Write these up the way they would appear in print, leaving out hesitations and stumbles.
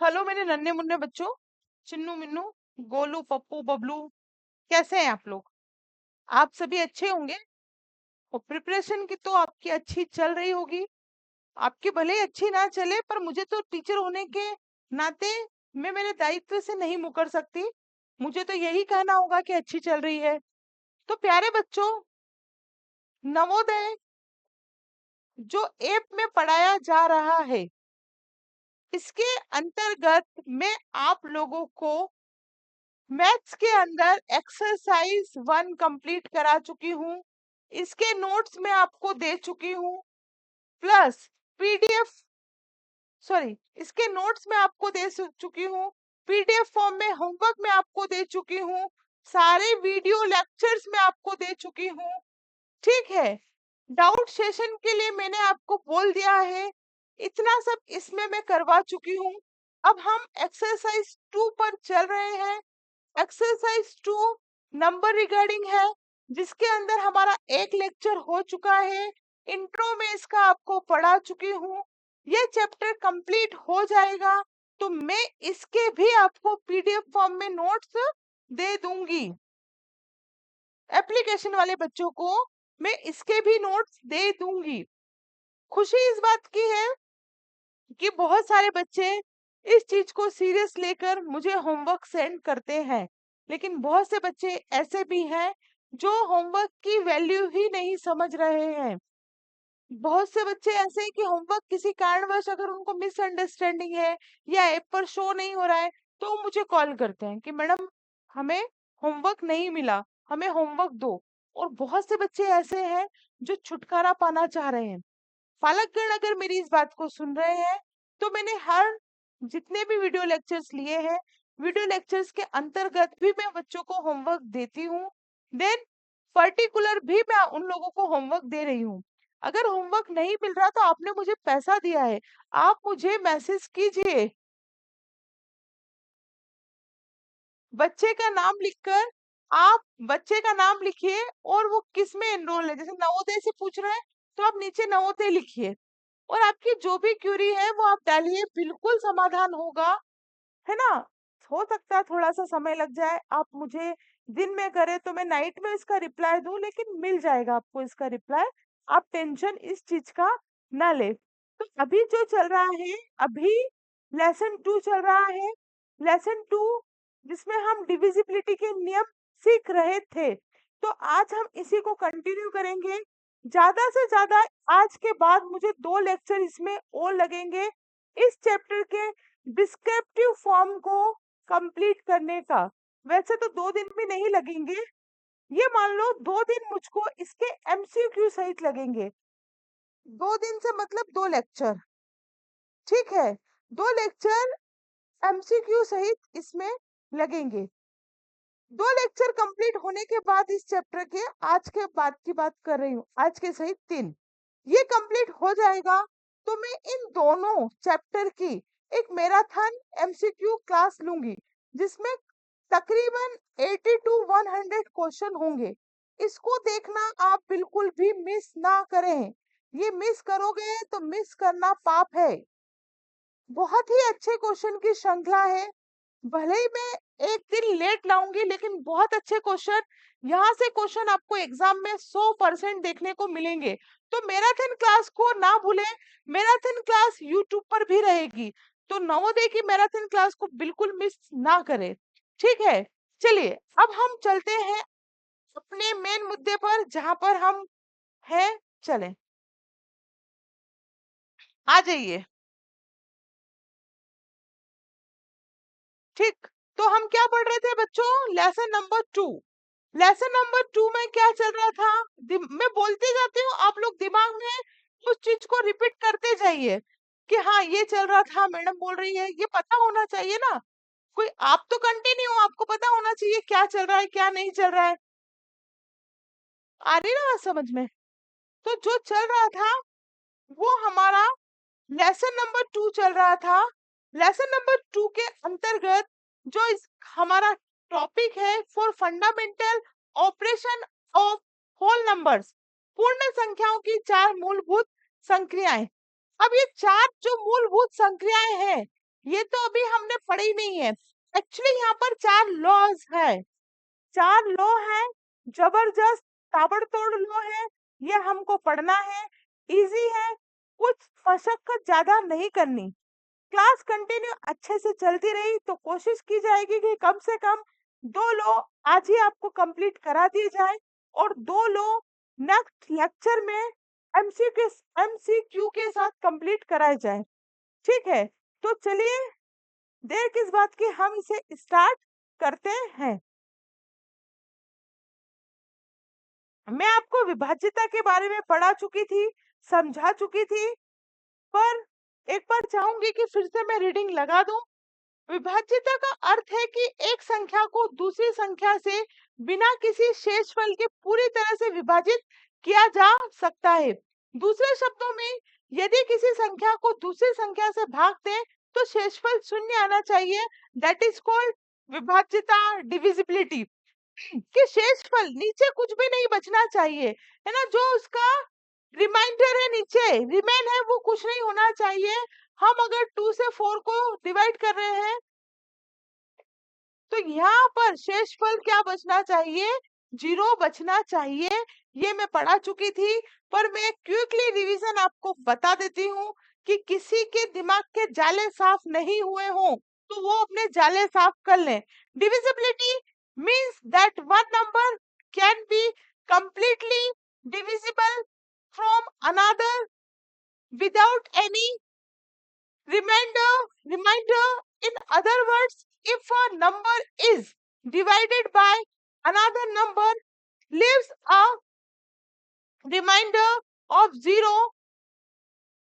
Hello मेरे नन्हे मुन्ने बच्चों, चिन्नू मिन्नू, गोलू पप्पू बबलू। कैसे हैं आप लोग? आप सभी अच्छे होंगे। और प्रिपरेशन की तो आपकी अच्छी चल रही होगी। आपकी भले ही अच्छी ना चले, पर मुझे तो टीचर होने के नाते मैं मेरे दायित्व से नहीं मुकर सकती। मुझे तो यही कहना होगा कि अच्छी चल रही है। तो प्यारे बच्चों, नवोदय जो ऐप में पढ़ाया जा रहा है, इसके अंतर्गत मैं आप लोगों को मैथ्स के अंदर एक्सरसाइज 1 कंप्लीट करा चुकी हूँ। इसके नोट्स मैं आपको दे चुकी हूँ, प्लस पीडीएफ, सॉरी, इसके नोट्स मैं आपको दे चुकी हूँ। पीडीएफ फॉर्म में होमवर्क मैं आपको दे चुकी हूँ। सारे वीडियो लेक्चर्स मैं आपको दे चुकी हूँ। ठीक है। डाउट सेशन के लिए मैंने आपको बोल दिया है। इतना सब इसमें मैं करवा चुकी हूँ। अब हम एक्सरसाइज 2 पर चल रहे हैं। एक्सरसाइज 2 नंबर रिगार्डिंग है, जिसके अंदर हमारा एक लेक्चर हो चुका है। इंट्रो में इसका आपको पढ़ा चुकी हूँ। ये चैप्टर कंप्लीट हो जाएगा तो मैं इसके भी आपको पीडीएफ फॉर्म में नोट्स दे दूंगी। एप्लीकेशन वाले बच्चों को मैं इसके भी नोट्स दे दूंगी। खुशी इस बात की है कि बहुत सारे बच्चे इस चीज को सीरियस लेकर मुझे होमवर्क सेंड करते हैं, लेकिन बहुत से बच्चे ऐसे भी हैं जो होमवर्क की वैल्यू ही नहीं समझ रहे हैं। बहुत से बच्चे ऐसे हैं कि होमवर्क किसी कारणवश अगर उनको मिसअंडरस्टैंडिंग है या ऐप पर शो नहीं हो रहा है, तो वो मुझे कॉल करते हैं कि मैडम, हमें होमवर्क नहीं मिला, हमें होमवर्क दो। और बहुत से बच्चे ऐसे हैं जो छुटकारा पाना चाह रहे हैं। पालकगण अगर मेरी इस बात को सुन रहे हैं, तो मैंने हर जितने भी वीडियो लेक्चर्स लिए हैं, वीडियो लेक्चर्स के अंतर्गत भी मैं बच्चों को होमवर्क देती हूँ। देन पर्टिकुलर भी मैं उन लोगों को होमवर्क दे रही हूँ। अगर होमवर्क नहीं मिल रहा तो आपने मुझे पैसा दिया है, आप मुझे मैसेज कीजिए। बच्चे का नाम लिखकर आप बच्चे का नाम लिखिए और वो किस में एनरोल है। जैसे नवोदय से पूछ रहे हैं तो आप नीचे नवोदय लिखिए और आपकी जो भी क्यूरी है वो आप डालिए, बिल्कुल समाधान होगा, है ना। हो सकता है थोड़ा सा समय लग जाए, आप मुझे दिन में करे तो मैं नाइट में इसका रिप्लाई दूं, लेकिन मिल जाएगा आपको इसका रिप्लाई। आप टेंशन इस चीज का ना ले। तो अभी जो चल रहा है, अभी लेसन 2 चल रहा है। लेसन 2 जिसमें हम डिविजिबिलिटी के नियम सीख रहे थे, तो आज हम इसी को कंटिन्यू करेंगे। ज्यादा से ज्यादा आज के बाद मुझे 2 लेक्चर इसमें और लगेंगे इस चैप्टर के डिस्क्रिप्टिव फॉर्म को कंप्लीट करने का। वैसे तो 2 दिन भी नहीं लगेंगे, ये मान लो 2 दिन मुझको इसके एमसीक्यू सहित लगेंगे। 2 दिन से मतलब 2 लेक्चर, ठीक है। 2 लेक्चर एमसीक्यू सहित इसमें लगेंगे। 2 लेक्चर कंप्लीट होने के बाद इस चैप्टर के आज के बाद की बात कर रही हूँ, आज के सहित 3 ये कंप्लीट हो जाएगा तो मैं इन दोनों चैप्टर की एक मैराथन एमसीक्यू क्लास लूंगी, जिसमें तकरीबन 80 टू 100 क्वेश्चन होंगे। इसको देखना आप बिल्कुल भी मिस ना करें। ये मिस करोगे तो मिस करना पाप है। बहुत ही अच्छे क्वेश्चन की श्रृंखला है। भले ही मैं एक दिन लेट लाऊंगी, लेकिन बहुत अच्छे क्वेश्चन, यहाँ से क्वेश्चन आपको एग्जाम में 100% देखने को मिलेंगे। तो मैराथन क्लास को ना भूलें। मैराथन क्लास यूट्यूब पर भी रहेगी, तो नवोदय की मैराथन क्लास को बिल्कुल मिस ना करें। ठीक है, चलिए अब हम चलते हैं अपने मेन मुद्दे पर, जहां पर हम हैं। चलें, आ जाइए। ठीक, तो हम क्या पढ़ रहे थे बच्चों? Lesson number 2। लेसन नंबर 2 में क्या चल रहा था? मैं बोलते जाती हूँ, आप लोग दिमाग में उस चीज को रिपीट करते जाइए कि हाँ ये चल रहा था, मैडम बोल रही है, ये पता होना चाहिए ना। कोई आप तो कंटिन्यू, आपको पता होना चाहिए क्या चल रहा है क्या नहीं चल रहा है। आ रही ना बात समझ में? तो जो चल रहा था वो हमारा लेसन नंबर 2 चल रहा था। लेसन नंबर 2 के अंतर्गत जो इस हमारा टॉपिक है four fundamental operation of whole numbers, पूर्ण संख्याओं की 4 मूलभूत संक्रियाएं। अब ये 4 जो मूलभूत संक्रियाएं हैं, ये तो अभी हमने पढ़ी नहीं है। एक्चुअली यहाँ पर 4 लॉज है, 4 लॉ है, जबरदस्त ताबड़तोड़ लॉ है, ये हमको पढ़ना है। इजी है, कुछ मशक्कत ज्यादा नहीं करनी। क्लास कंटिन्यू अच्छे से चलती रही तो कोशिश की जाएगी कि कम से कम 2 लॉ आज ही आपको कंप्लीट करा दिए जाए और 2 लॉ नेक्स्ट लेक्चर में एमसीक्यू के साथ कंप्लीट कराए जाए। ठीक है, तो चलिए देर किस बात की, हम इसे स्टार्ट करते हैं। मैं आपको विभाज्यता के बारे में पढ़ा चुकी थी, समझा चुकी थी, पर एक बार चाहूंगी कि फिर से मैं रीडिंग लगा दूं। विभाज्यता का अर्थ है कि एक संख्या को दूसरी संख्या से बिना किसी शेषफल के पूरी तरह से विभाजित किया जा सकता है। दूसरे शब्दों में, यदि किसी संख्या को दूसरी संख्या से भाग दें तो शेषफल शून्य आना चाहिए। दैट इज कॉल्ड विभाज्यता, डिविजिबिलिटी। कि शेषफल नीचे कुछ भी नहीं बचना चाहिए, है ना, जो उसका रिमाइंडर है नीचे रिमेन है वो कुछ नहीं होना चाहिए। हम अगर 2 से 4 को डिवाइड कर रहे हैं तो यहाँ पर शेषफल क्या बचना चाहिए, 0 बचना चाहिए। ये मैं पढ़ा चुकी थी, पर मैं क्विकली रिवीजन आपको बता देती हूँ कि किसी के दिमाग के जाले साफ नहीं हुए हों तो वो अपने जाले साफ कर लें। Divisibility means that one number can be completely divisible from another without any reminder. In other words, if a number is divided by another number leaves a remainder of 0,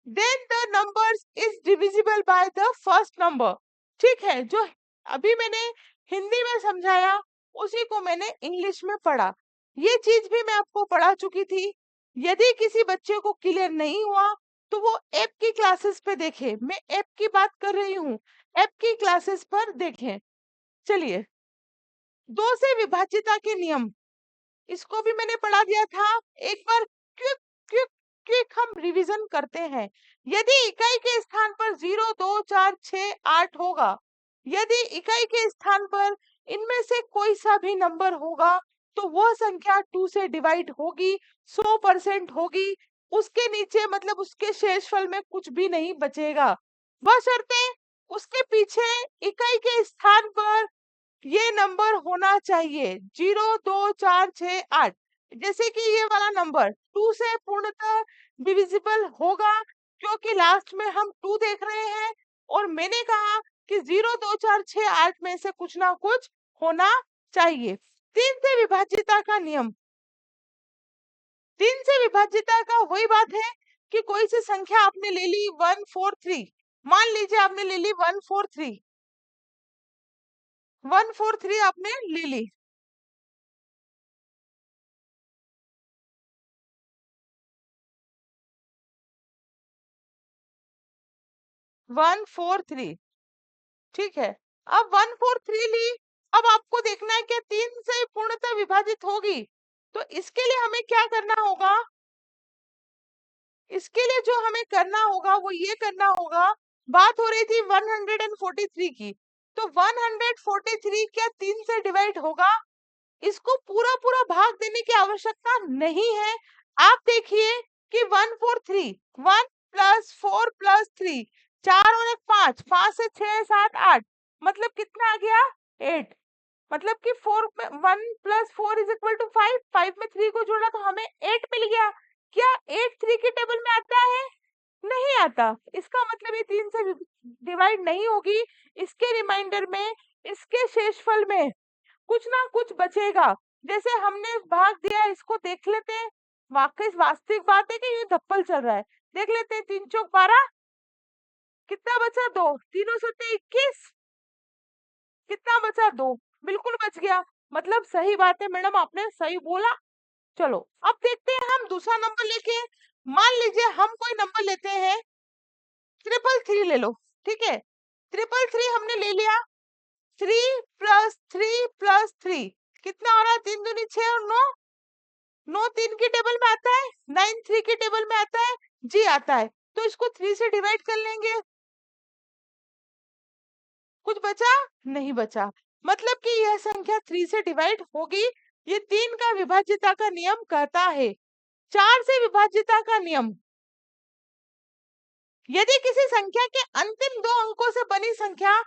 then the number is divisible by the first number. ठीक है, जो अभी मैंने हिंदी में समझाया उसी को मैंने इंग्लिश में पढ़ा। ये चीज भी मैं आपको पढ़ा चुकी थी। यदि किसी बच्चे को क्लियर नहीं हुआ तो वो ऐप की क्लासेस पे देखे, मैं ऐप की बात कर रही हूँ, ऐप की क्लासेस पर देखें। चलिए, 2 से विभाज्यता के नियम, इसको भी मैंने पढ़ा दिया था। एक बार क्विक क्विक क्विक हम रिवीजन करते हैं। यदि इकाई के स्थान पर 0, 2, 4, 6, 8 होगा, यदि इकाई के स्थान पर इनमें से कोई सा भी नंबर होगा तो वह संख्या 2 से डिवाइड होगी, 100% होगी। उसके नीचे मतलब उसके शेषफल में कुछ भी नहीं बचेगा, बशर्ते उसके पीछे इकाई के स्थान पर ये नंबर होना चाहिए 0, 2, 4, 6, 8। जैसे कि ये वाला नंबर 2 से पूर्णतः डिविजिबल होगा क्योंकि लास्ट में हम 2 देख रहे हैं और मैंने कहा कि 0, 2, 4, 6, 8 में से कुछ ना कुछ होना चाहिए। 3 से विभाज्यता का नियम, 3 से विभाज्यता का वही बात है कि कोई सी संख्या आपने ले ली 143, मान लीजिए आपने ले ली 143, 143 आपने ले ली, 143, ठीक है। अब 143 ली, अब आपको देखना है कि 3 से पूर्णतः विभाजित होगी, तो इसके लिए हमें क्या करना होगा, इसके लिए जो हमें करना होगा वो ये करना होगा। बात हो रही थी 143 की, तो 143 क्या 3 से डिवाइड होगा? इसको पूरा पूरा भाग देने की आवश्यकता नहीं है। आप देखिए कि 143, 1 प्लस 4 प्लस 3, 4 और 1 5, 5 से 6 7 8, मतलब कितना आ गया 8। मतलब कि 4 में 1 प्लस 4 इज इक्वल टू 5, 5 में 3 को जोड़ा तो हमें 8 मिल गया। क्या 8 3 की टेबल में आता है? नहीं आता। इसका मतलब ये 3 से डिवाइड नहीं होगी। इसके रिमाइंडर में, इसके शेषफल में कुछ ना कुछ बचेगा। जैसे हमने भाग दिया, इसको देख लेते हैं। वाकई वास्तविक बात है कि ये धप्पल चल रहा है। देख लेते हैं, 3 चौक 12, कितना बचा 2, 3 सत्ते 21, कितना बचा 2, बिल्कुल बच गया। मतलब सही बात है मैडम, आपने सही बोला। चलो अब देखते हैं हम दूसरा नंबर लेके। मान लीजिए हम कोई नंबर लेते हैं 333 ले लो, ठीक है। 333 हमने ले लिया। 3 प्लस 3 प्लस 3 कितना हो रहा है? 3 दूनी 6 और 9, 9 3 की टेबल में आता है, 9 3 की टेबल में आता है, जी आता है। तो इसको 3 से डिवाइड कर लेंगे। कुछ बचा? नहीं बचा। मतलब कि यह संख्या 3 से डिवाइड होगी। ये 3 का विभाज्यता का नियम कहता है। 4 से विभाज्यता का नियम, यदि किसी संख्या के अंतिम 2 अंकों से बनी संख्या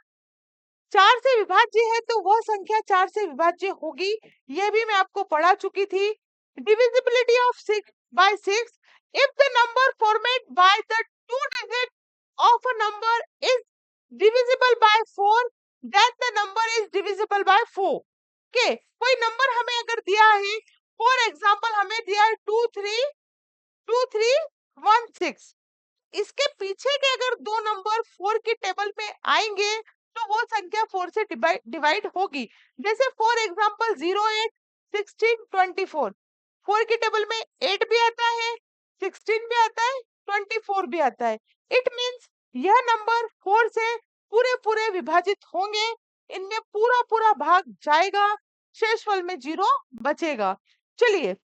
4 से विभाज्य है तो वह संख्या 4 से विभाज्य होगी। यह भी मैं आपको पढ़ा चुकी थी। Divisibility of 6 by 6, if the number formed by the two digit of a number is divisible by 4, then the number is divisible by 4. के कोई नंबर हमें अगर दिया है, फॉर एग्जाम्पल हमें दिया है 2316, इसके पीछे के अगर दो नंबर 4 की टेबल में आएंगे तो वो संख्या 4 से डिवाइड होगी। जैसे फॉर एग्जाम्पल 08 16 24, 4 की टेबल में 8 भी आता है, 16 भी आता है, 24 भी आता है। इट मींस यह नंबर 4 से पूरे पूरे विभाजित होंगे, इनमें पूरा पूरा भाग जाएगा, शेषफल में 0 बचेगा। चलिए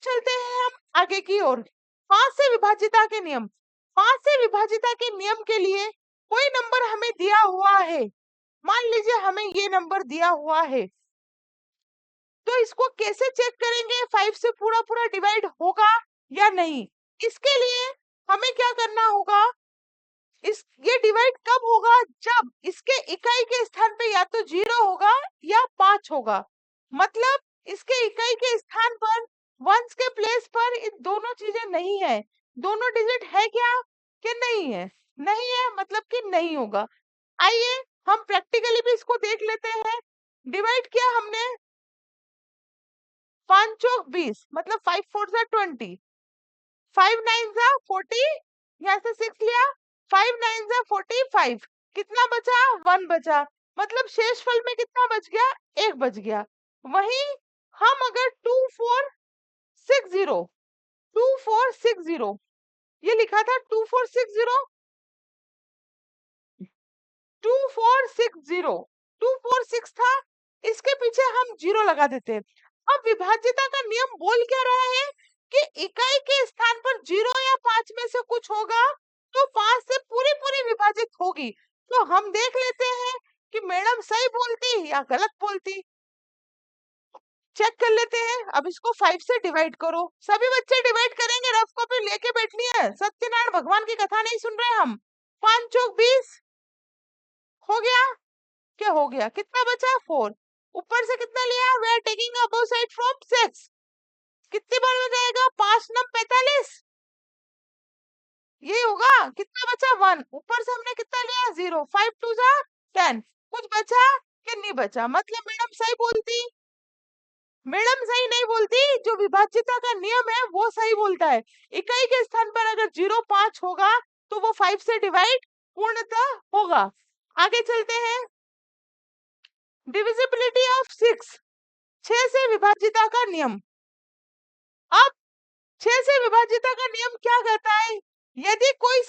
चलते हैं हम आगे की ओर। 5 से विभाजिता के नियम। 5 से विभाजिता के नियम के लिए कोई नंबर हमें दिया हुआ है, मान लीजिए हमें ये नंबर दिया हुआ है, तो इसको कैसे चेक करेंगे 5 से पूरा पूरा डिवाइड होगा या नहीं? इसके लिए हमें क्या करना होगा, ये डिवाइड कब होगा? जब इसके इकाई के स्थान पे या तो 0 होगा या 5 होगा। मतलब इसके इकाई के स्थान पर वंस के प्लेस पर इन दोनों चीजें नहीं है। दोनों डिजिट है क्या कि नहीं है? नहीं है, मतलब कि नहीं होगा। आइए हम प्रैक्टिकली भी इसको देख लेते हैं। डिवाइड किया हमने 5 चौक 20, मतलब 5 4 जा 20, 5 9 जा 40, यहाँ से 6 लिया, 5 9 जा 45, कितना बचा? 1 बचा। मतलब शेषफल में कितना बच गया? 1 बच गया। वहीं हम अगर 2460 2460 ये लिखा था 2460 2460 246 था, इसके पीछे हम 0 लगा देते। अब विभाज्यता का नियम बोल क्या रहा है कि इकाई के स्थान पर 0 या 5 में से कुछ होगा तो 5 से पूरी पूरी विभाजित होगी। तो हम देख लेते हैं कि मैडम सही बोलती या गलत बोलती। चेक कर लेते हैं। अब इसको 5 से डिवाइड करो। सभी बच्चे डिवाइड करेंगे, रफ कॉपी लेके बैठनी है। सत्यनारायण भगवान की कथा नहीं सुन रहे हम। 5 चौक 20 हो गया। क्या हो गया? कितना बचा? 4। ऊपर से कितना लिया? We are taking above side from 6। कितनी बार में जाएगा? 5 9 45, ये होगा। कितना बचा? 1। ऊपर से हमने कितना लिया? 0। 5 2 जा 10। कुछ बचा कि नहीं बचा? मतलब मैडम सही बोलती। मैडम सही नहीं बोलती, जो विभाज्यता का नियम है वो सही बोलता है। इकाई के स्थान पर अगर 0 5 होगा तो वो 5 से डिवाइड पूर्णतः होगा। आगे चलते हैं। डिविजिबिलिटी ऑफ 6, 6 से विभाज्यता का नियम। अब 6 से विभाज्यता का नियम क्या कहता है? यदि कोई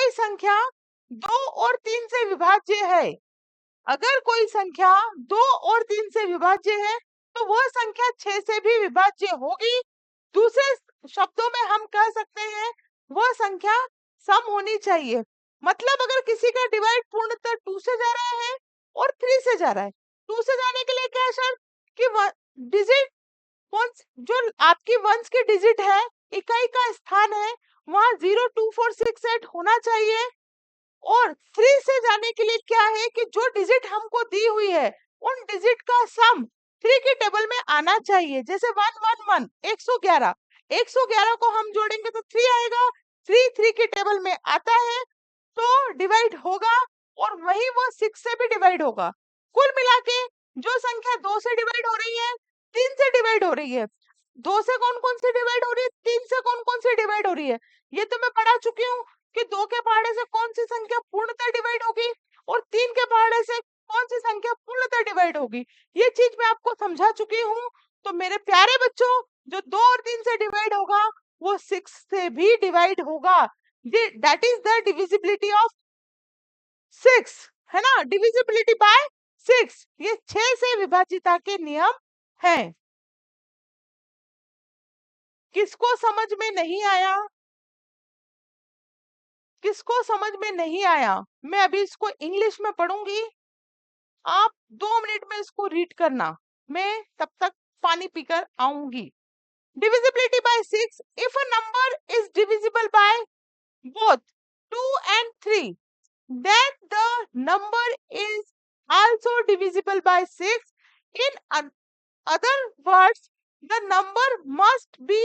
संख्या 2 और 3 से विभाज्य है, अगर कोई संख्या 2 और 3 से विभाज्य है तो वह संख्या 6 से भी विभाज्य होगी। दूसरे शब्दों में हम कह सकते हैं वह संख्या सम होनी चाहिए। मतलब अगर किसी का डिवाइड पूर्णतः 2 से जा रहा है और 3 से जा रहा है, 2 से जाने के लिए क्या शर्त कि डिजिट जो आपकी वंस की डिजिट है, इकाई का स्थान है, वहां 0 2 4 6 8 होना चाहिए। और 3 से जाने के लिए क्या है कि जो डिजिट हमको दी हुई है उन डिजिट का सम 3 की टेबल में आना चाहिए। जैसे 111 111, 111 को हम जोड़ेंगे तो 3 आएगा, 3 3 की टेबल में आता है तो डिवाइड होगा, और वही वो 6 से भी डिवाइड होगा। कुल मिला के जो संख्या 2 से डिवाइड हो रही है, 3 से डिवाइड हो रही है, 2 से कौन कौन से डिवाइड हो रही है, 3 से कौन कौन से डिवाइड हो रही है, ये तो मैं पढ़ा चुकी हूँ कि 2 के पहाड़े से कौन सी संख्या पूर्णतः डिवाइड होगी और 3 के पहाड़े से कौन सी संख्या पूर्णतः डिवाइड होगी, ये चीज मैं आपको समझा चुकी हूँ। तो मेरे प्यारे बच्चों, जो 2 और 3 से डिवाइड होगा वो 6 से भी डिवाइड होगा। That is the divisibility of 6, है ना, डिविजिबिलिटी बाय 6। ये 6 से विभाजिता के नियम हैं। किसको समझ में नहीं आया? किसको समझ में नहीं आया, मैं अभी इसको इंग्लिश में पढ़ूंगी, आप 2 मिनट में इसको रीड करना, मैं तब तक पानी पीकर आऊंगी। Divisibility by 6. If a number is divisible by both 2 and 3, then the number is also divisible by 6. In other words, the number must be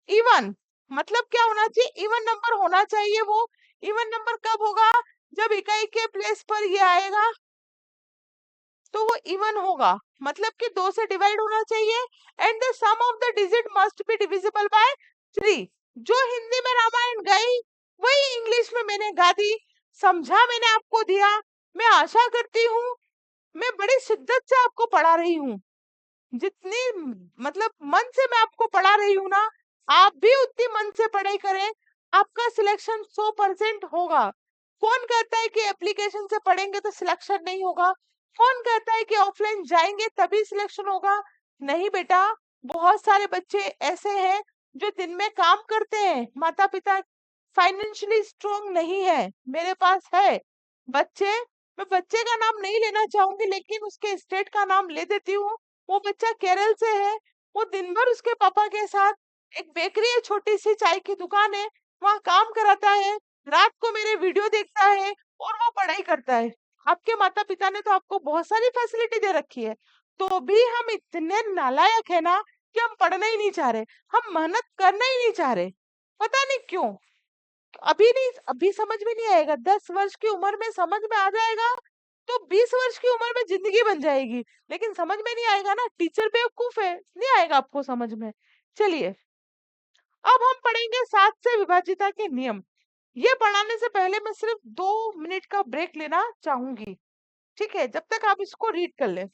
even. मतलब क्या होना चाहिए? इवन नंबर होना चाहिए। वो इवन नंबर कब होगा? जब इकाई के प्लेस पर ये आएगा तो वो इवन होगा, मतलब कि 2 से डिवाइड होना चाहिए। And the sum of the digit must be divisible by 3। जो हिंदी में रामायण गाई वही इंग्लिश में मैंने गा दी, समझा मैंने आपको दिया। मैं आशा करती हूँ मैं बड़ी शिद्दत से आपको पढ़ा रही हूँ, जितनी मतलब मन से मैं आपको पढ़ा रही हूँ ना, आप भी उतनी मन से पढ़ाई करें, आपका सिलेक्शन 100% होगा। कौन कहता है कि एप्लीकेशन से पढ़ेंगे तो सिलेक्शन नहीं होगा? कौन कहता है कि ऑफलाइन जाएंगे तभी सिलेक्शन होगा? नहीं बेटा, बहुत सारे बच्चे ऐसे हैं जो दिन में काम करते हैं, माता पिता फाइनेंशियली स्ट्रोंग नहीं है, मेरे पास है बच्चे। मैं बच्चे का नाम नहीं लेना चाहूंगी लेकिन उसके स्टेट का नाम ले देती हूँ। वो बच्चा केरल से है, वो दिन भर उसके पापा के साथ एक बेकरी है, छोटी सी चाय की दुकान है, वहाँ काम कराता है, रात को मेरे वीडियो देखता है और वो पढ़ाई करता है। आपके माता पिता ने तो आपको बहुत सारी फैसिलिटी दे रखी है, तो भी हम इतने नालायक है ना कि हम पढ़ना ही नहीं चाह रहे, हम मेहनत करना ही नहीं चाह रहे, पता नहीं क्यों। अभी नहीं, अभी समझ में नहीं आएगा, 10 वर्ष की उम्र में समझ में आ जाएगा तो 20 वर्ष की उम्र में जिंदगी बन जाएगी, लेकिन समझ में नहीं आएगा ना, टीचर बेवकूफ है, नहीं आएगा आपको समझ में। चलिए अब हम पढ़ेंगे 7 से विभाजिता के नियम। ये पढ़ाने से पहले मैं सिर्फ 2 मिनट का ब्रेक लेना चाहूंगी, ठीक है, जब तक आप इसको रीड कर लें।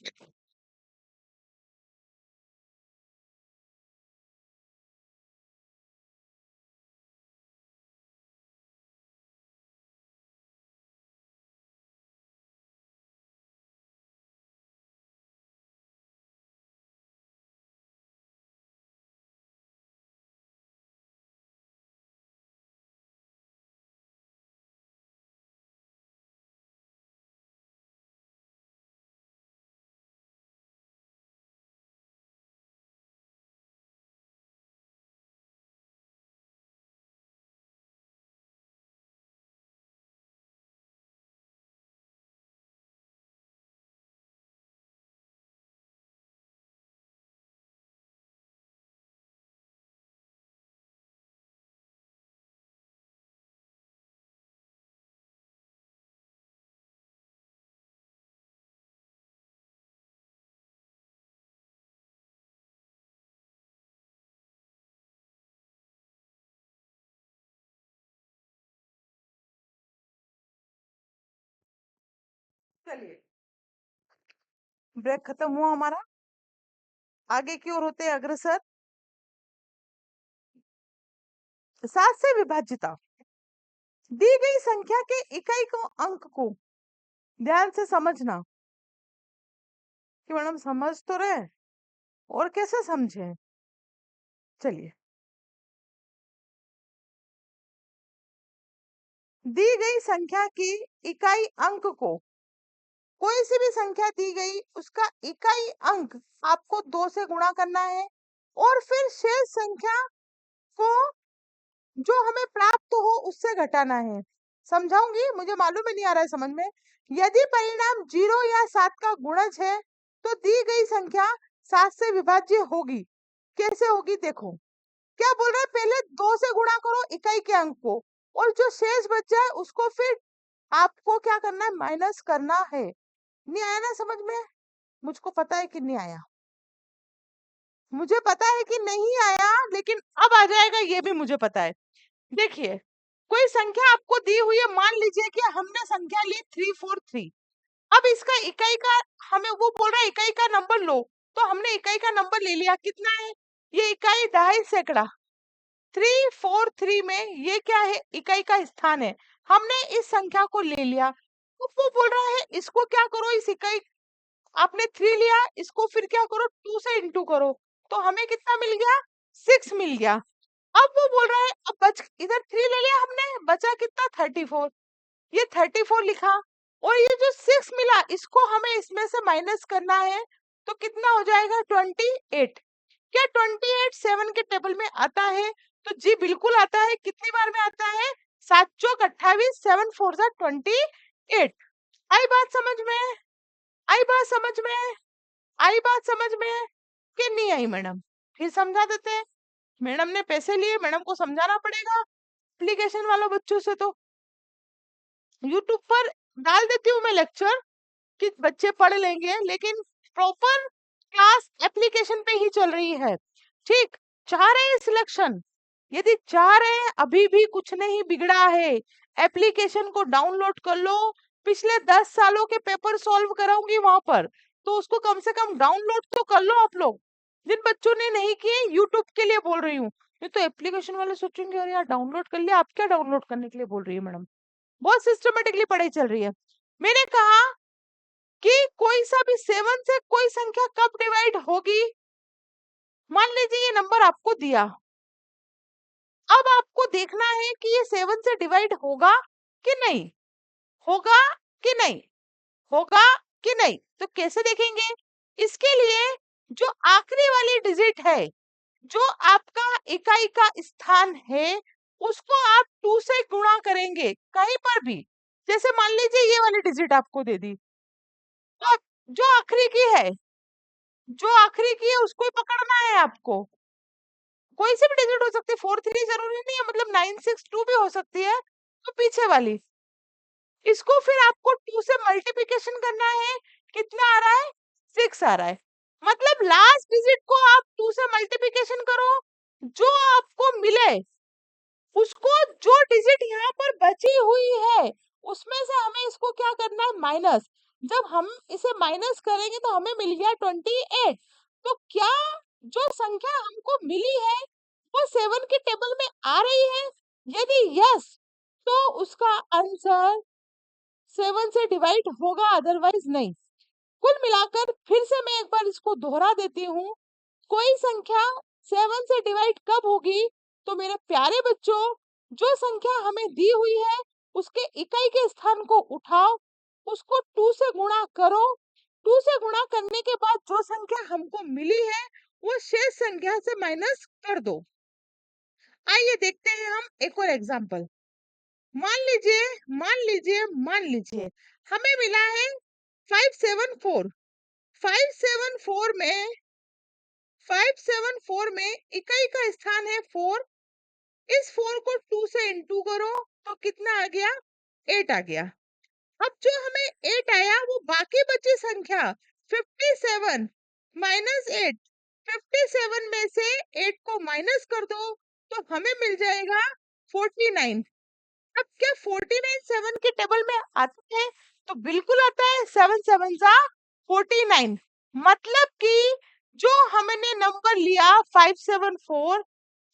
चलिए ब्रेक खत्म हुआ हमारा, आगे की ओर होते हैं अग्रसर। 7 से विभाजिता, दी गई संख्या के इकाई को अंक को ध्यान से समझना, कि मैडम समझ तो रहे और कैसे समझे। चलिए, दी गई संख्या की इकाई अंक को, कोई सी भी संख्या दी गई उसका इकाई अंक आपको 2 से गुणा करना है और फिर शेष संख्या को जो हमें प्राप्त हो उससे घटाना है। समझाऊंगी, मुझे मालूम है नहीं आ रहा है समझ में। यदि परिणाम 0 या 7 का गुणज है तो दी गई संख्या 7 से विभाज्य होगी। कैसे होगी देखो, क्या बोल रहा है, पहले 2 से गुणा करो इकाई के अंक को और जो शेष बच जाए उसको फिर आपको क्या करना है, माइनस करना है। नहीं आया ना समझ में? मुझको पता है कि नहीं आया, मुझे पता है कि नहीं आया, लेकिन अब आ जाएगा ये भी मुझे पता है। देखिए, कोई संख्या आपको दी हुई है, मान लीजिए कि हमने संख्या ली 343। अब इसका इकाई का, हमें वो बोल रहा है इकाई का नंबर लो, तो हमने इकाई का नंबर ले लिया, कितना है ये इकाई, 2.5 सैकड़ा। 343 में ये क्या है, इकाई का स्थान है, हमने इस संख्या को ले लिया। तो वो बोल रहा है इसको क्या करो, इस इकाई, आपने 3 लिया, इसको फिर क्या करो, 2 से इंटू करो, तो हमें कितना मिल गया, 6 मिल गया। अब वो बोल रहा है अब बच इधर 3 ले लिया हमने, बचा कितना 34, ये 34 लिखा, और ये जो 6 मिला इसको हमें इसमें से माइनस करना है, तो कितना हो जाएगा 28। क्या 28 7 के टेबल में आता है? तो जी बिल्कुल आता है। कितनी बार में आता है? 7 चौक 28, 7 4 जा 28। आई बात समझ में? आई बात समझ में? आई बात समझ में कि नहीं आई मैडम? फिर समझा देते हैं। मैडम ने पैसे लिए, मैडम को समझाना पड़ेगा एप्लीकेशन वालों बच्चों से। तो यूट्यूब पर डाल देती हूँ मैं लेक्चर कि बच्चे पढ़ लेंगे, लेकिन प्रॉपर क्लास एप्लीकेशन पे ही चल रही है। ठीक, चाह रहे हैं सिलेक्शन, यदि चाह रहे हैं अभी भी कुछ नहीं बिगड़ा है, एप्लीकेशन को डाउनलोड कर लो, पिछले 10 सालों के पेपर सॉल्व कराऊंगी वहां पर, तो उसको कम से कम डाउनलोड तो कर लो आप लोग। जिन बच्चों ने नहीं किए, यूट्यूब के लिए बोल रही हूँ। नहीं तो एप्लीकेशन वाले सोचेंगे अरे यार डाउनलोड कर लिया, आप क्या डाउनलोड करने के लिए बोल रही है मैडम? बहुत सिस्टमेटिकली पढ़ाई चल रही है। मैंने कहा कि कोई सा भी 7 से कोई संख्या कब डिवाइड होगी? मान लीजिए ये नंबर आपको दिया, अब आपको देखना है कि ये 7 से डिवाइड होगा कि नहीं, होगा कि नहीं, होगा कि नहीं। तो कैसे देखेंगे? इसके लिए जो आखिरी वाली डिजिट है, जो आपका इकाई का स्थान है, उसको आप 2 से गुणा करेंगे कहीं पर भी। जैसे मान लीजिए ये वाली डिजिट आपको दे दी, तो जो आखिरी की है, जो आखिरी की है उसको ही पकड़ना है आपको। कोई सी भी डिजिट हो सकती है, 4 3 जरूरी नहीं है, मतलब 9 6 2 भी हो सकती है। तो पीछे वाली, इसको फिर आपको 2 से मल्टीप्लिकेशन करना है। कितना आ रहा है? 6 आ रहा है। मतलब लास्ट डिजिट को आप 2 से मल्टीप्लिकेशन करो, जो आपको मिले उसको, जो डिजिट यहाँ पर बची हुई है उसमें से हमें इसको क्या करना है? माइनस। जब हम इसे माइनस करेंगे तो हमें मिल गया 28। तो क्या जो संख्या हमको मिली है वो 7 के टेबल में आ रही है? यदि यस, तो उसका आंसर 7 से डिवाइड होगा, अदरवाइज नहीं। कुल मिलाकर फिर से मैं एक बार इसको दोहरा देती हूँ। कोई संख्या 7 से डिवाइड कब होगी? तो मेरे प्यारे बच्चों, जो संख्या हमें दी हुई है उसके इकाई के स्थान को उठाओ, उसको 2 से गुणा करो, 2 से गुणा करने के बाद जो संख्या हमको मिली है वो शेष संख्या से माइनस कर दो। आइए देखते हैं हम एक और एग्जांपल। मान लीजिए, मान लीजिए हमें मिला है 574। 574 में 574 में इकाई का स्थान है 4। इस 4 को 2 से इंटू करो तो कितना आ गया? 8 आ गया। अब जो हमें 8 आया वो बाकी बची संख्या 57 माइनस 8, 57 में से 8 को माइनस कर दो तो हमें मिल जाएगा 49। अब क्या 49 7 के टेबल में आता है? तो बिल्कुल आता है। 7 7 जा 49। मतलब कि जो हमने नंबर लिया 574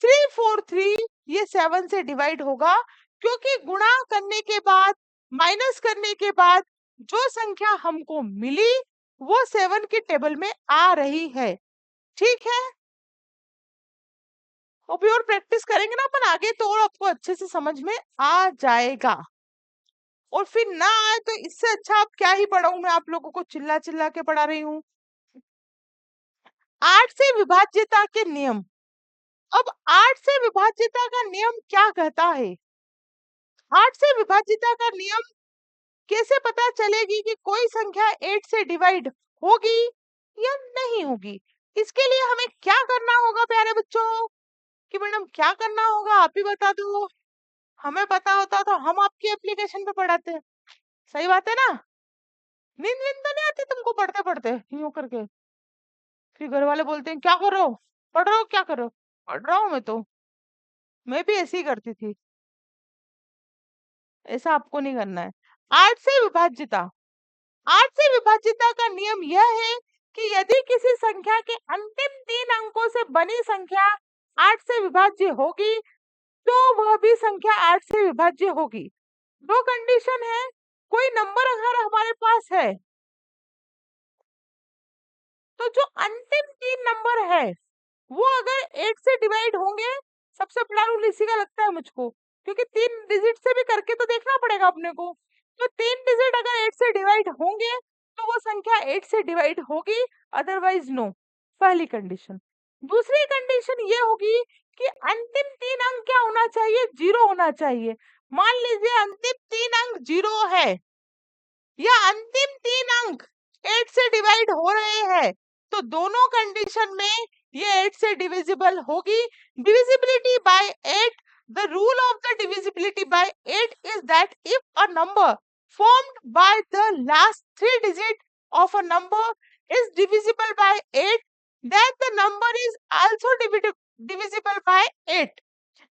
343, ये 7 से डिवाइड होगा, क्योंकि गुणा करने के बाद, माइनस करने के बाद जो संख्या हमको मिली वो 7 के टेबल में आ रही है। ठीक है, और भी और प्रैक्टिस करेंगे ना अपन आगे, तो और आपको अच्छे से समझ में आ जाएगा। और फिर ना आए तो इससे अच्छा अब क्या ही पढ़ाऊं, मैं आप लोगों को चिल्ला चिल्ला के पढ़ा रही हूँ। 8 से विभाज्यता के नियम। अब 8 से विभाज्यता का नियम क्या कहता है? 8 से विभाज्यता का नियम कैसे पता चलेगी कि कोई संख्या 8 से डिवाइड होगी या नहीं होगी? इसके लिए हमें क्या करना होगा प्यारे बच्चों? कि मैडम क्या करना होगा आप ही बता दो। हमें पता होता तो हम आपकी एप्लीकेशन पे पढ़ाते। सही बात है ना? नींद वींद तो नहीं आती तुमको पढ़ते पढ़ते यूं करके? फिर घर वाले बोलते हैं क्या कर रहे हो? पढ़ रहे हो? क्या कर रहे हो? पढ़ रहा हूँ मैं तो। मैं भी ऐसे ही करती थी। ऐसा आपको नहीं करना है। 8 से विभाज्यता। 8 से विभाज्यता का नियम यह है कि यदि किसी संख्या के अंतिम 3 अंकों से बनी संख्या 8 से विभाज्य होगी तो वह भी संख्या 8 से विभाज्य होगी। दो कंडीशन है। कोई नंबर अगर हमारे पास है तो जो अंतिम 3 नंबर है वो अगर 8 से डिवाइड होंगे, सबसे बड़ा रूल इसी का लगता है मुझको, क्योंकि 3 डिजिट से भी करके तो देखना पड़ेगा अपने को। तो 3 डिजिट अगर 8 से डिवाइड होंगे तो वो संख्या 8 से डिवाइड होगी, अदरवाइज नो। पहली कंडीशन। दूसरी कंडीशन ये होगी कि अंतिम 3 अंक क्या होना चाहिए, 0 होना चाहिए। मान लीजिए अंतिम 3 अंक 0 है या अंतिम 3 अंक 8 से डिवाइड हो रहे हैं, तो दोनों कंडीशन में ये 8 से डिविजिबल होगी। Divisibility bye 8, the rule of the divisibility by 8 is that if a number formed by the last 3 digit of a number is divisible by 8, then the number is also divisible by 8.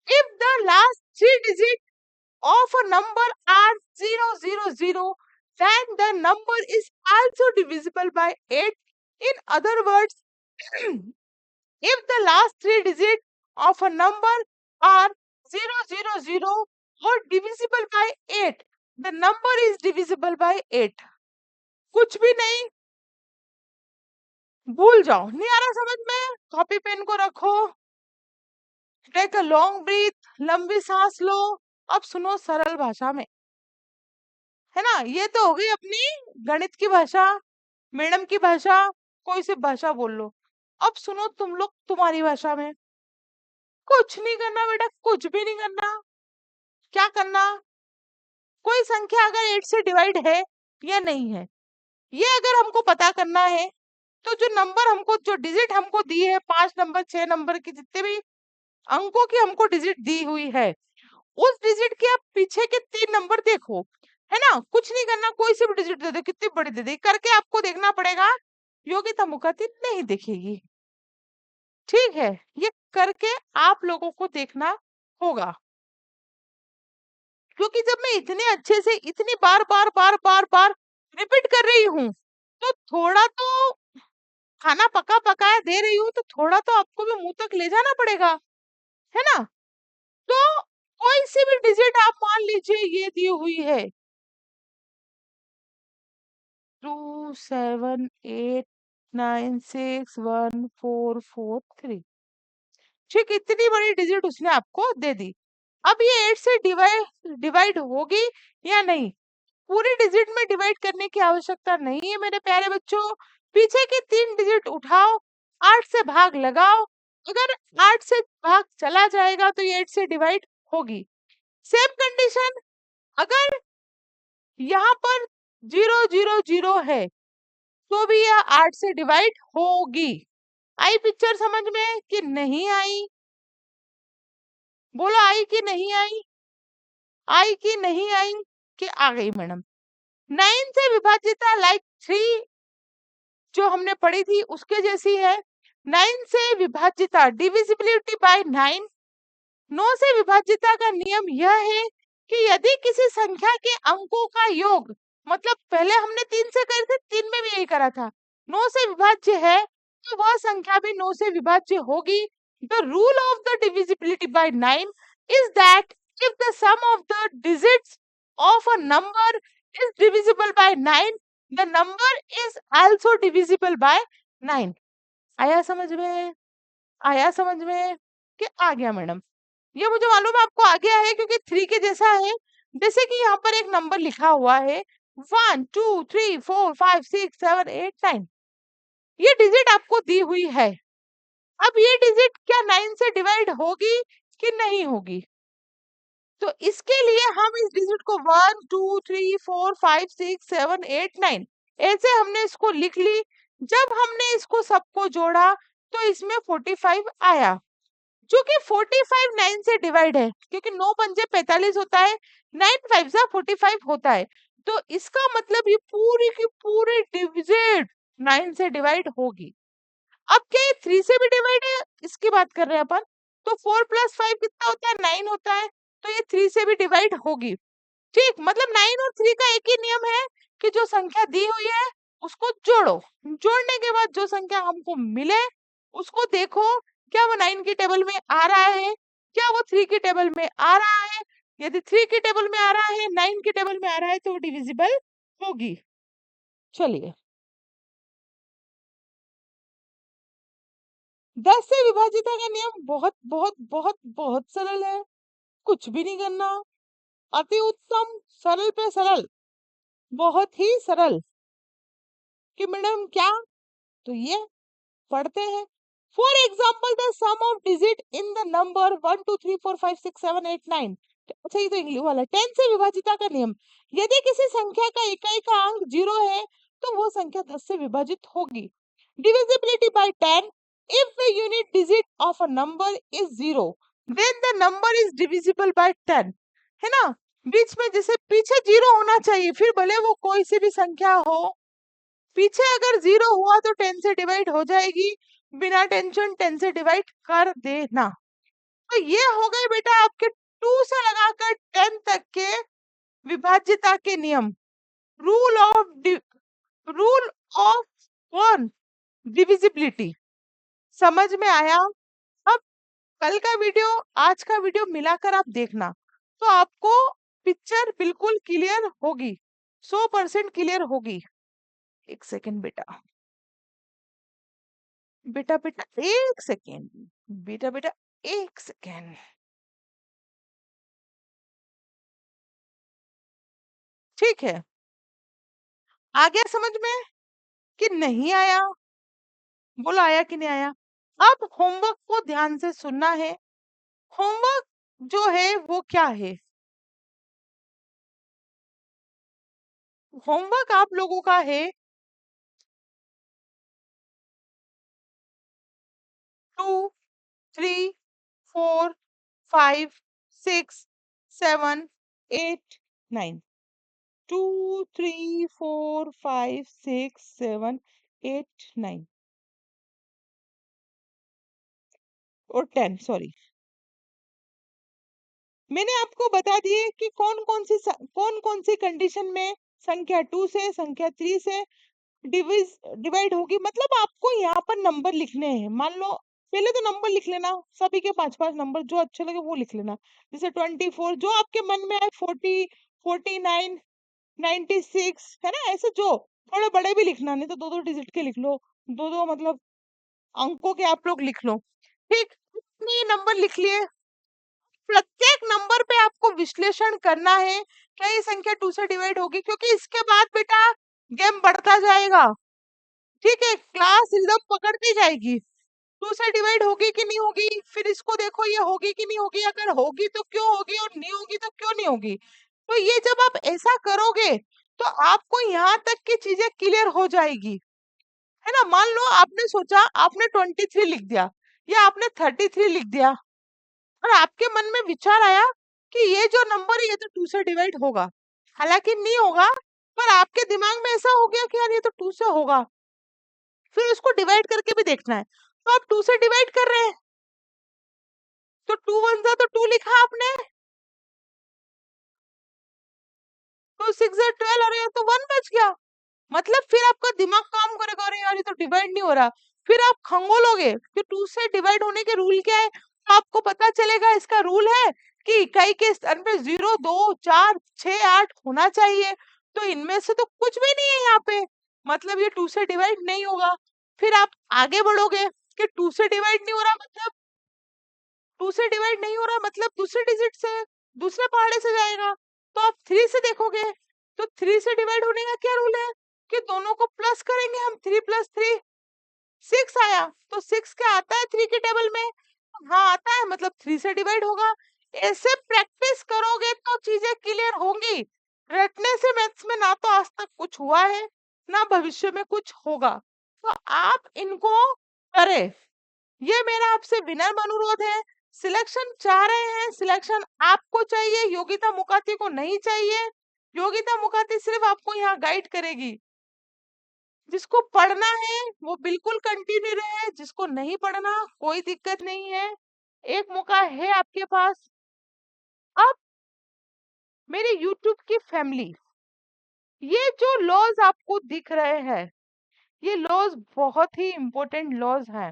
If the last 3 digit of a number are 000, then the number is also divisible by 8. In other words, if the last 3 digits of a number are 000 or divisible by 8, the number is divisible by 8. कुछ भी नहीं, भूल जाओ। नहीं आ रहा समझ में, copy pen को रखो, टेक अ लॉन्ग ब्रीथ, लंबी सांस लो। अब सुनो सरल भाषा में, है ना। ये तो हो गई अपनी गणित की भाषा, मैडम की भाषा, कोई सी भाषा बोल लो। अब सुनो तुम लोग तुम्हारी भाषा में। कुछ नहीं करना बेटा, कुछ भी नहीं करना। क्या करना, कोई संख्या अगर 8 से डिवाइड है या नहीं है, ये अगर हमको पता करना है, तो जो नंबर हमको, जो डिजिट हमको दी है, 5 नंबर 6 नंबर की जितने भी अंकों की हमको डिजिट दी हुई है, उस डिजिट के आप पीछे के 3 नंबर देखो, है ना। कुछ नहीं करना, कोई सी भी डिजिट दे दो, कितनी बड़ी दे दे, करके आपको देखना पड़ेगा। योगिता मुखर्जी नहीं दिखेगी, ठीक है। ये करके आप लोगों को देखना होगा, क्योंकि जब मैं इतने अच्छे से इतनी बार बार बार बार बार रिपीट कर रही हूँ, तो थोड़ा तो खाना पका पकाया दे रही हूँ, तो थोड़ा तो आपको भी मुंह तक ले जाना पड़ेगा, है ना। तो कोई सी भी डिजिट आप मान लीजिए ये दी हुई है, 2 7 8 9 6 1 4 4 3, ठीक, इतनी बड़ी डिजिट उसने आपको दे दी। अब ये 8 से डिवाइड डिवाइड होगी या नहीं, पूरी डिजिट में डिवाइड करने की आवश्यकता नहीं है मेरे प्यारे बच्चों। पीछे के 3 डिजिट उठाओ, 8 से भाग लगाओ, अगर 8 से भाग चला जाएगा तो ये 8 से डिवाइड होगी। सेम कंडीशन, अगर यहाँ पर 000 है, तो भी यह 8 से डिवाइड होगी। आई पिक्चर समझ में कि नहीं आई, बोलो आई कि नहीं आई, आई कि नहीं आई, कि आ गई मैडम। 9 से विभाजित लाइक 3 जो हमने पढ़ी थी उसके जैसी है। 9 से विभाजिता, डिविजिबिलिटी बाय 9। 9 से विभाजिता का नियम यह है कि यदि किसी संख्या के अंकों का योग, मतलब पहले हमने 3 से करे थे, 3 में भी यही करा था, 9 से विभाज्य है, तो वह संख्या भी 9 से विभाज्य होगी। The rule of the divisibility by 9 is that if the sum of the digits of a number is divisible by 9, the number is also divisible by 9। आया समझ में, आया समझ में, कि आ गया मैडम। ये मुझे मालूम है आपको आ गया है, क्योंकि 3 के जैसा है। जैसे कि यहाँ पर एक नंबर लिखा हुआ है 1 2 3 4 5 6 7 8 9, ये डिजिट आपको दी हुई है। अब ये डिजिट क्या 9 से डिवाइड होगी कि नहीं होगी, तो इसके लिए हम इस डिजिट को 1 2 3 4 5 6 7 8 9 ऐसे हमने इसको लिख ली। जब हमने इसको सबको जोड़ा तो इसमें 45 आया, जो कि 45 9 से डिवाइड है, क्योंकि 9 पंजे 45 होता है, 9 5 जा 45 होता है। तो इसका मतलब ये पूरी की पूरी डिजिट 9 से डिवाइड होगी। अब क्या ये 3 से भी डिवाइड है, इसकी बात कर रहे हैं अपन। तो 4 + 5 कितना होता है, 9 होता है, तो ये 3 से भी डिवाइड होगी। ठीक, मतलब 9 और 3 का एक ही नियम है कि जो संख्या दी हुई है उसको जोड़ो, जोड़ने के बाद जो संख्या हमको मिले उसको देखो, क्या वो 9 की टेबल में आ रहा है, क्या वो 3 की टेबल में आ रहा है। यदि 3 की टेबल में आ रहा है, 9 की टेबल में आ रहा है, तो वो डिविजिबल होगी। चलिए 10 से विभाजिता का नियम बहुत बहुत बहुत बहुत सरल है, कुछ भी नहीं करना, अति उत्तम, सरल पे सरल, बहुत ही सरल। कि मैडम क्या? तो ये पढ़ते हैं। For example the sum of digit in the number 1 2 3 4 5 6 7 8 9। अच्छा ये तो इंग्लिश वाला। 10 से विभाजिता का नियम, यदि किसी संख्या का इकाई का अंक 0 है तो वो संख्या 10 से विभाजित होगी। Divisibility bye 10, if the unit digit of a number is 0 then the number is divisible by 10। है ना? बीच में जैसे पीछे 0 होना चाहिए, फिर भले वो कोई सी भी संख्या हो, पीछे अगर 0 हुआ तो 10 से डिवाइड हो जाएगी, बिना टेंशन 10 से डिवाइड कर देना। तो ये हो गए बेटा आपके 2 से लगाकर 10 तक के विभाज्यता के नियम। Rule of rule of one divisibility समझ में आया? अब कल का वीडियो आज का वीडियो मिलाकर आप देखना, तो आपको पिक्चर बिल्कुल क्लियर होगी, 100% क्लियर होगी। एक सेकंड बेटा, बेटा बेटा एक सेकेंड, बेटा बेटा एक सेकेंड। ठीक है, आ गया समझ में कि नहीं आया? बोलो आया कि नहीं आया? अब होमवर्क को ध्यान से सुनना है। होमवर्क जो है वो क्या है? होमवर्क आप लोगों का है 2 3 4 5 6 7 8 9। 2 3 4 5 6 7 8 9 और 10, सॉरी। मैंने आपको बता दिए कि कौन कौन सी कंडीशन में संख्या 2 से संख्या 3 से डिवाइड होगी। मतलब आपको यहाँ पर नंबर लिखने हैं। मान लो पहले तो नंबर लिख लेना, सभी के 5 5 नंबर जो अच्छे लगे वो लिख लेना। जैसे 24, जो आपके मन में आए, 40, 49, 96, है ना? ऐसे जो थोड़े बड़े भी लिखना, नहीं तो 2 2 डिजिट के लिख लो, 2 2 मतलब अंकों के आप लोग लिख लो। ठीक, इतने नंबर लिख लिए। प्रत्येक नंबर पे आपको विश्लेषण करना है, क्या ये संख्या 2 से डिवाइड होगी? क्योंकि इसके बाद बेटा गेम बढ़ता जाएगा। ठीक है, क्लास रिदम पकड़ती जाएगी। 2 से डिवाइड होगी कि नहीं होगी, फिर इसको देखो ये होगी कि नहीं होगी, अगर होगी तो क्यों होगी और नहीं होगी तो क्यों नहीं होगी। तो ये जब आप ऐसा करोगे तो आपको यहाँ तक की चीजें क्लियर हो जाएगी, है ना? मान लो आपने सोचा, आपने 23 लिख दिया या आपने 33 लिख दिया, और आपके मन में विचार आया कि ये जो नंबर है ये तो 2 से डिवाइड होगा, हालांकि नहीं होगा, पर आपके दिमाग में ऐसा हो गया कि यार ये तो 2 से होगा, फिर उसको डिवाइड करके भी देखना है। तो आप 2 से डिवाइड कर रहे हैं, तो 2 1 जा तो 2 लिखा आपने, 2 6 जा 12, और ये तो 1 बच गया। मतलब फिर आपका दिमाग काम करेगा, अरे यार ये तो डिवाइड नहीं हो रहा। फिर आप खंगोलोगे कि 2 से डिवाइड होने के रूल क्या है, तो आपको पता चलेगा इसका रूल है कि इकाई के स्थान पे 0 2 4 6 8 होना चाहिए। तो इनमें से तो कुछ भी नहीं है यहाँ पे, मतलब ये 2 से डिवाइड नहीं होगा। फिर आप आगे बढ़ोगे कि 2 से डिवाइड नहीं हो रहा, मतलब 2 से डिवाइड नहीं हो रहा, मतलब दूसरे डिजिट से, दूसरे पहाड़े से जाएगा। तो आप 3 से देखोगे, तो 3 से डिवाइड होने का क्या रूल है कि दोनों को प्लस करेंगे हम, 3 + 3 6 आया, तो 6 क्या आता है 3 के टेबल में? हाँ आता है, मतलब 3 से डिवाइड होगा। ऐसे प्रैक्टिस करोगे तो चीजें क्लियर होंगी। रटने से मैथ्स में ना तो आज तक कुछ हुआ है, ना भविष्य में कुछ होगा। तो आप इनको करें, ये मेरा आपसे विनम्र अनुरोध है। सिलेक्शन चाह रहे हैं, सिलेक्शन आपको चाहिए, योगिता मुखाती को नहीं चाहिए। योगिता मुखाती सिर्फ आपको यहाँ गाइड करेगी। जिसको पढ़ना है वो बिल्कुल कंटिन्यू रहे, जिसको नहीं पढ़ना कोई दिक्कत नहीं है, एक मौका है आपके पास। अब मेरे YouTube की फैमिली, ये जो लॉज आपको दिख रहे हैं, ये लॉज बहुत ही इंपॉर्टेंट लॉज हैं।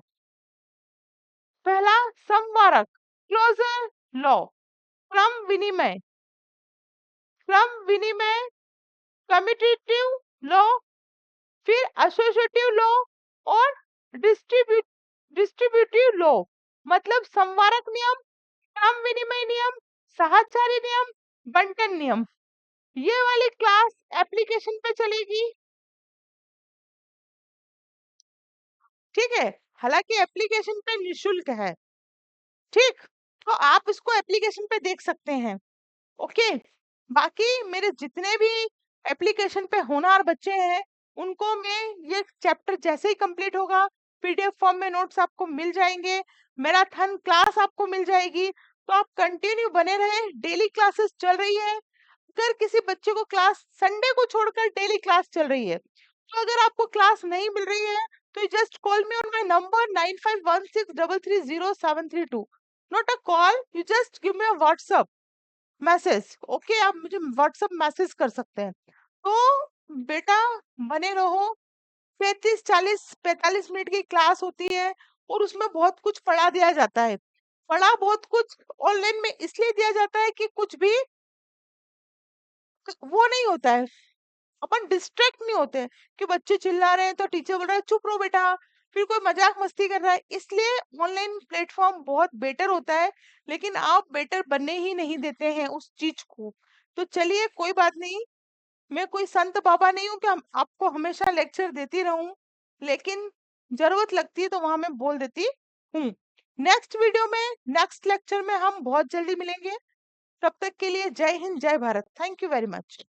पहला समवारक, क्लोजर लॉ, क्रम विनिमय, क्रम विनिमय, कम्यूटेटिव लॉ, फिर एसोसिएटिव लॉ और डिस्ट्रीब्यूटिव डिस्ट्रीब्यूटिव लॉ मतलब संवारक नियम, काम विनिमय नियम, साहचर्य नियम, बंटन नियम। ये वाली क्लास एप्लीकेशन पे चलेगी। ठीक है, हालांकि एप्लीकेशन पे निशुल्क है। ठीक, तो आप इसको एप्लीकेशन पे देख सकते हैं। ओके, बाकी मेरे जितने भी एप्लीकेशन पे होनहार बच्चे हैं उनको मैं ये चैप्टर जैसे ही कंप्लीट होगा पीडीएफ फॉर्म में नोट्स आपको मिल जाएंगे, मैराथन क्लास आपको मिल जाएगी। तो आप कंटिन्यू बने रहे, डेली क्लासेस चल रही है। अगर किसी बच्चे को क्लास संडे को छोड़कर डेली क्लास चल रही है, तो अगर आपको क्लास नहीं मिल रही है तो just call me on my number 9516330732। Not a call, you just give me a WhatsApp message. Okay, आप मुझे व्हाट्सएप मैसेज कर सकते हैं। तो बेटा बने रहो, 35 40 45 मिनट की क्लास होती है और उसमें बहुत कुछ पढ़ा दिया जाता है। पढ़ा बहुत कुछ ऑनलाइन में इसलिए दिया जाता है कि कुछ भी वो नहीं होता है, अपन डिस्ट्रैक्ट नहीं होते हैं कि बच्चे चिल्ला रहे हैं तो टीचर बोल रहा है चुप रहो बेटा, फिर कोई मजाक मस्ती कर रहा है। इसलिए ऑनलाइन प्लेटफॉर्म बहुत बेटर होता है, लेकिन आप बेटर बनने ही नहीं देते हैं उस चीज को। तो चलिए कोई बात नहीं, मैं कोई संत बाबा नहीं हूँ कि आपको हमेशा लेक्चर देती रहूं, लेकिन जरूरत लगती है तो वहां मैं बोल देती हूँ। नेक्स्ट वीडियो में, नेक्स्ट लेक्चर में हम बहुत जल्दी मिलेंगे। तब तक के लिए जय हिंद, जय Bharat. Thank you very much.